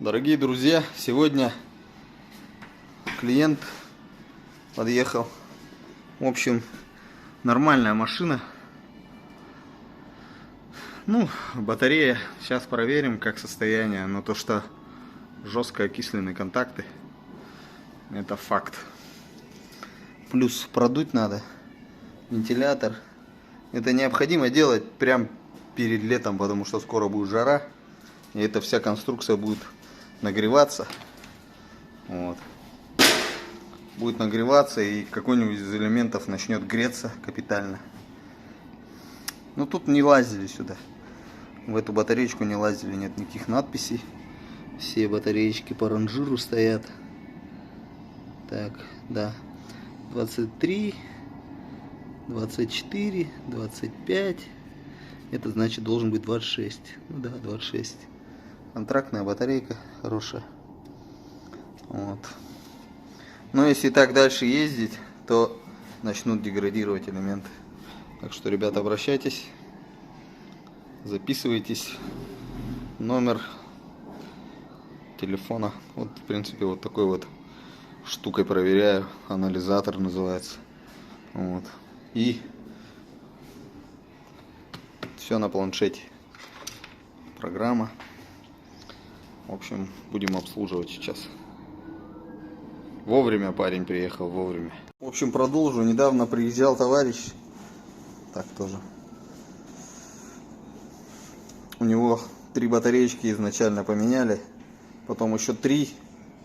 Дорогие друзья, сегодня клиент подъехал. В общем, нормальная машина. Ну, батарея. Сейчас проверим, как состояние. Но то, что жестко окисленные контакты, это факт. Плюс продуть надо вентилятор. Это необходимо делать прям перед летом, потому что скоро будет жара. И эта вся конструкция будет нагреваться. Вот. Будет нагреваться, и какой-нибудь из элементов начнет греться капитально. Но тут не лазили сюда. В эту батареечку не лазили, нет никаких надписей. Все батареечки по ранжиру стоят. Так, да. 23, 24, 25. Это значит должен быть 26. Ну да, 26. Контрактная батарейка хорошая. Вот. Но если так дальше ездить, то начнут деградировать элементы. Так что, ребята, обращайтесь, записывайтесь. Номер телефона. Вот, в принципе, вот такой вот штукой проверяю. Анализатор называется. Вот. И все на планшете. Программа. В общем, будем обслуживать сейчас. Вовремя парень приехал, вовремя. В общем, продолжу. Недавно приезжал товарищ. Так тоже. У него 3 батареечки изначально поменяли. Потом еще 3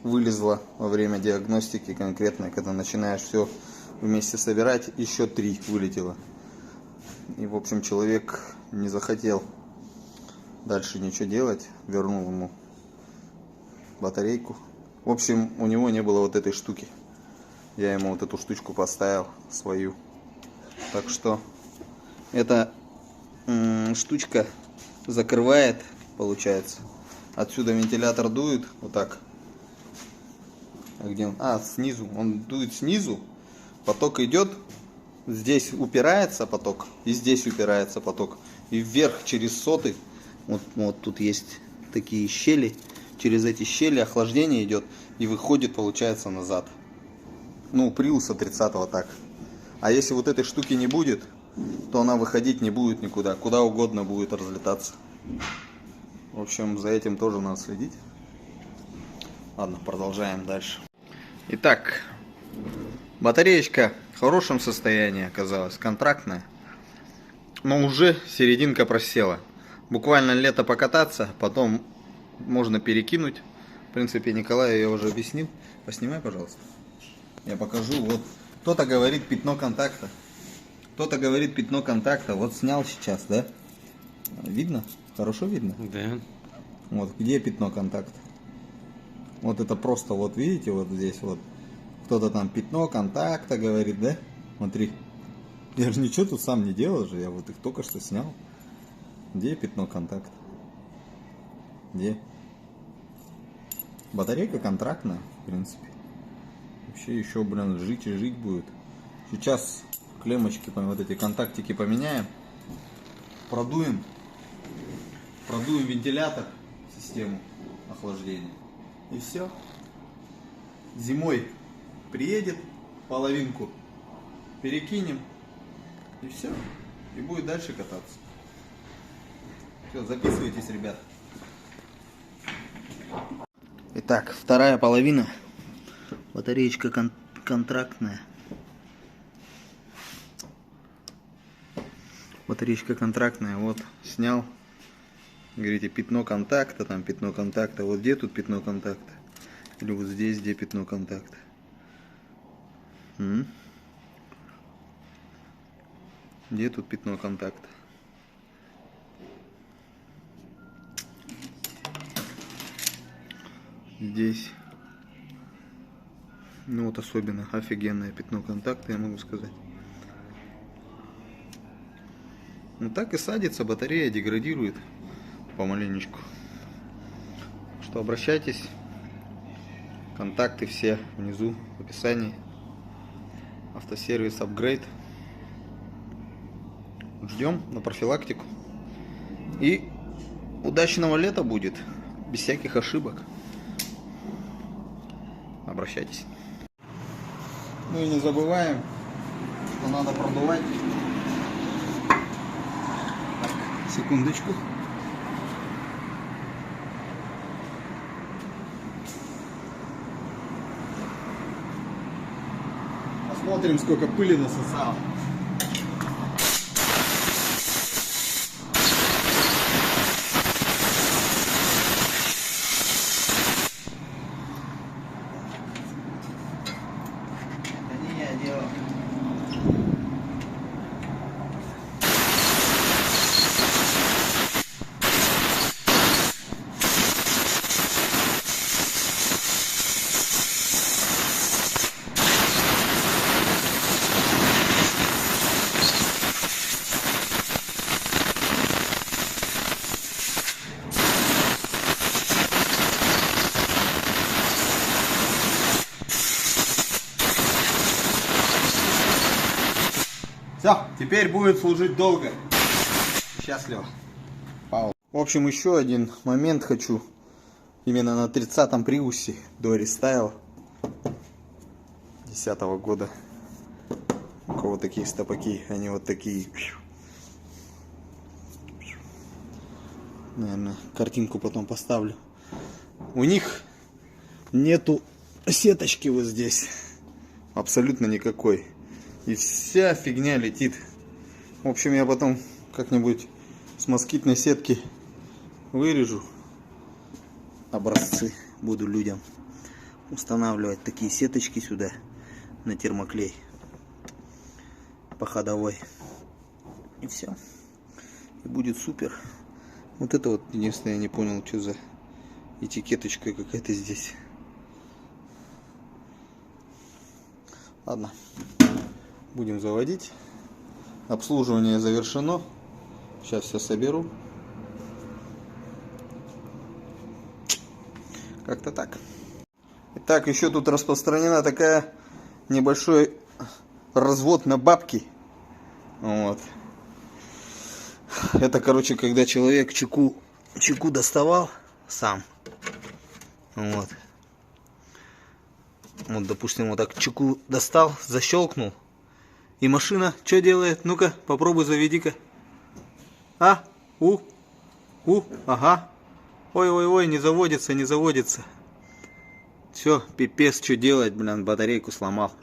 вылезло во время диагностики конкретной. Когда начинаешь все вместе собирать, еще 3 вылетело. И, в общем, человек не захотел дальше ничего делать. Вернул ему батарейку. В общем, у него не было вот этой штуки. Я ему вот эту штучку поставил, свою. Так что эта штучка закрывает, получается. Отсюда вентилятор дует, вот так. А где он? А, снизу. Он дует снизу. Поток идет. Здесь упирается поток. И здесь упирается поток. И вверх через соты. Вот тут есть такие щели. Через эти щели охлаждение идет и выходит, получается, назад. Ну, Приуса 30-го так. А если вот этой штуки не будет, то она выходить не будет никуда. Куда угодно будет разлетаться. В общем, за этим тоже надо следить. Ладно, продолжаем дальше. Итак, батареечка в хорошем состоянии оказалась, контрактная. Но уже серединка просела. Буквально лето покататься, потом можно перекинуть. В принципе, Николай я уже объяснил. Поснимай, пожалуйста. Я покажу. Вот кто-то говорит пятно контакта. Кто-то говорит пятно контакта. Вот снял сейчас, да? Видно? Хорошо видно? Да. Вот где пятно контакта. Вот это просто, вот видите, вот здесь вот. Кто-то там пятно контакта говорит, да? Смотри. Я же ничего тут сам не делал же. Я вот их только что снял. Где пятно контакта? Где? Батарейка контрактная, в принципе. Вообще еще, блин, жить и жить будет. Сейчас клеммочки, вот эти контактики поменяем. Продуем вентилятор, систему охлаждения. И все. Зимой приедет, половинку перекинем. И все. И будет дальше кататься. Все, записывайтесь, ребят. Итак, вторая половина. Батареечка контрактная. Батареечка контрактная. Вот, снял. Говорите, пятно контакта, там пятно контакта. Вот где тут пятно контакта? Или вот здесь, где пятно контакта? Где тут пятно контакта? Здесь. Ну вот особенно офигенное пятно контакта, я могу сказать. Ну так и садится, батарея деградирует помаленечку. Что обращайтесь. Контакты все внизу в описании. Автосервис Upgrade. Ждем на профилактику. И удачного лета будет, без всяких ошибок. обращайтесь. Ну и не забываем, что надо продувать. Так, секундочку. Посмотрим, сколько пыли насосало. Все, теперь будет служить долго. Счастливо. Пау. В общем, еще один момент хочу. Именно на 30-м приусе до рестайл 10-го года. У кого такие стопаки, они вот такие. Наверное, картинку потом поставлю. У них нету сеточки вот здесь. Абсолютно никакой. И вся фигня летит. В общем, я потом как-нибудь с москитной сетки вырежу образцы. Буду людям устанавливать такие сеточки сюда на термоклей по ходовой. И все. И будет супер. Вот это вот единственное, я не понял, что за этикеточка какая-то здесь. Ладно. Будем заводить. Обслуживание завершено. Сейчас все соберу. Как-то так. Итак, еще тут распространена такая небольшой развод на бабки. Вот. Это, короче, когда человек чеку доставал сам. Вот. Вот, допустим, вот так чеку достал, защелкнул. И машина что делает? Ну-ка, попробуй заведи-ка. А? Ага. Ой-ой-ой, не заводится, не заводится. Все, пипец, что делать, блин, батарейку сломал.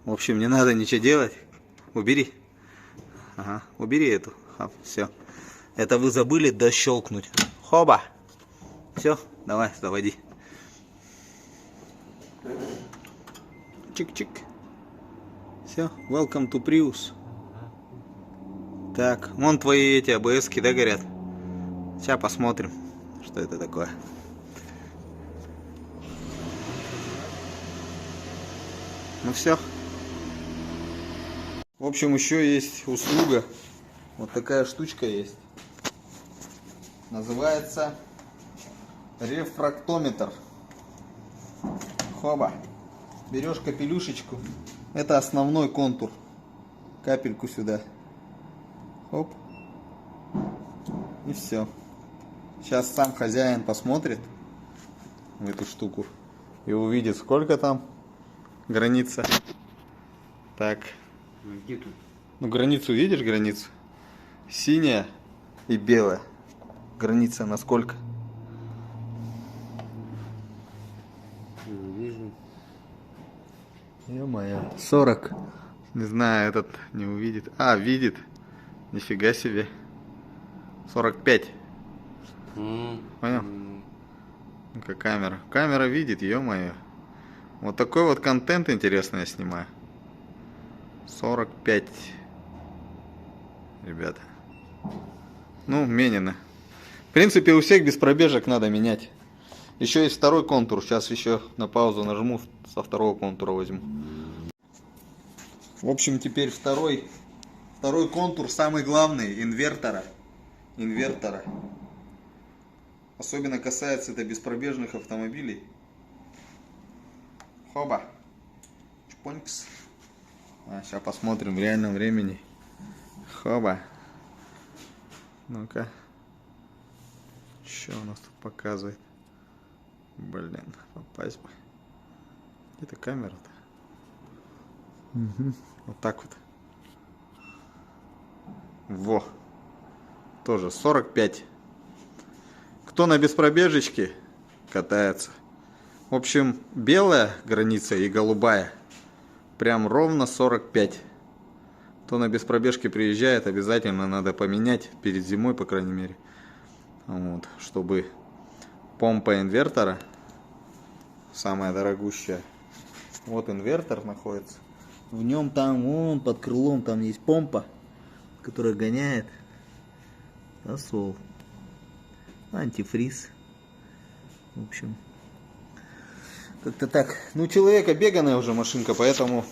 В общем, не надо ничего делать. Убери. Ага, убери эту. Все. Это вы забыли дощелкнуть. Хоба. Все, давай, заводи. Чик-чик. Все, welcome to Prius. Так, вон твои эти АБС-ки, да, горят? Сейчас посмотрим, что это такое. Ну все. В общем, еще есть услуга. Вот такая штучка есть. Называется рефрактометр. Хоба. Берешь капелюшечку. Это основной контур. Капельку сюда. Хоп. И все. Сейчас сам хозяин посмотрит в эту штуку и увидит, сколько там граница. Так. Где тут? Ну, границу видишь, границу? Синяя и белая. Граница на сколько? Не вижу. Ё-моё. 40. Не знаю, этот не увидит. А, видит. Нифига себе. 45. Понял? Ну-ка, камера. Камера видит, ё-моё. Вот такой вот контент интересный я снимаю. 45. Ребята. Ну, менено. В принципе, у всех без пробежек надо менять. Еще есть второй контур. Сейчас еще на паузу нажму, со второго контура возьму. В общем, теперь второй контур, самый главный, инвертора. Особенно касается это беспробежных автомобилей. Хоба. Чпонькс. Сейчас посмотрим в реальном времени. Хоба. Ну-ка. Что у нас тут показывает? Блин, попасть бы. Это камера-то. Угу. Вот так вот. Во. Тоже 45. Кто на беспробежечке катается. В общем, белая граница и голубая. Прям ровно 45. Кто на беспробежке приезжает, обязательно надо поменять перед зимой, по крайней мере. Вот, чтобы помпа инвертора, самая дорогущая. Вот инвертор находится. В нем там, вон под крылом, там есть помпа, которая гоняет тосол. Антифриз. В общем, как-то так. Ну, у человека беганая уже машинка, поэтому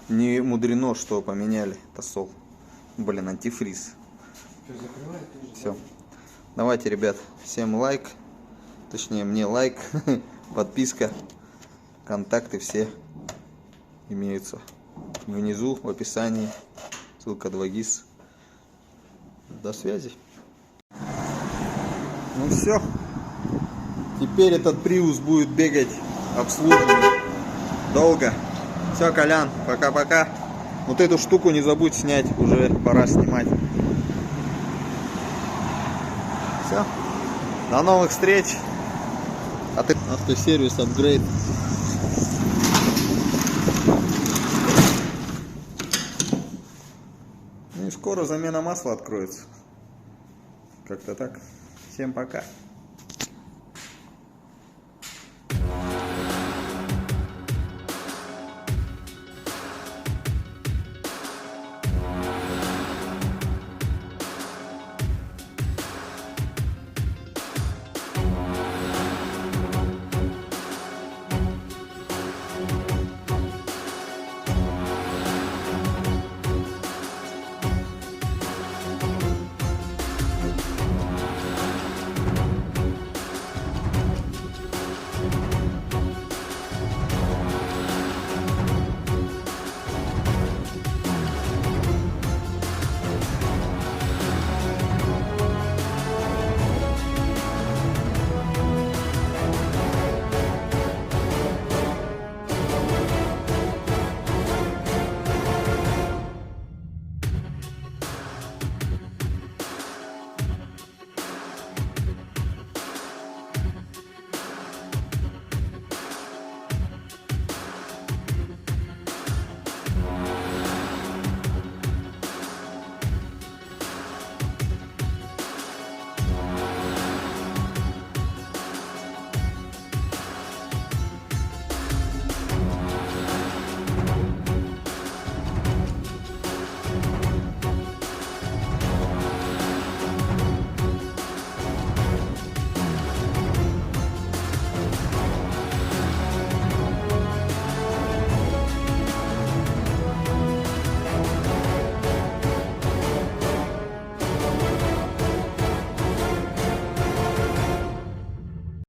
не мудрено, что поменяли тосол. Блин, антифриз. Все. Давайте, ребят, всем лайк. Точнее, мне лайк, подписка. Контакты все имеются внизу в описании. Ссылка 2GIS. До связи. Ну все. Теперь этот Prius будет бегать обслуживаемый долго. Все, Колян, пока-пока. Вот эту штуку не забудь снять, уже пора снимать. Все. До новых встреч. Автосервис апгрейд. Ну и скоро замена масла откроется. Как-то так. Всем пока.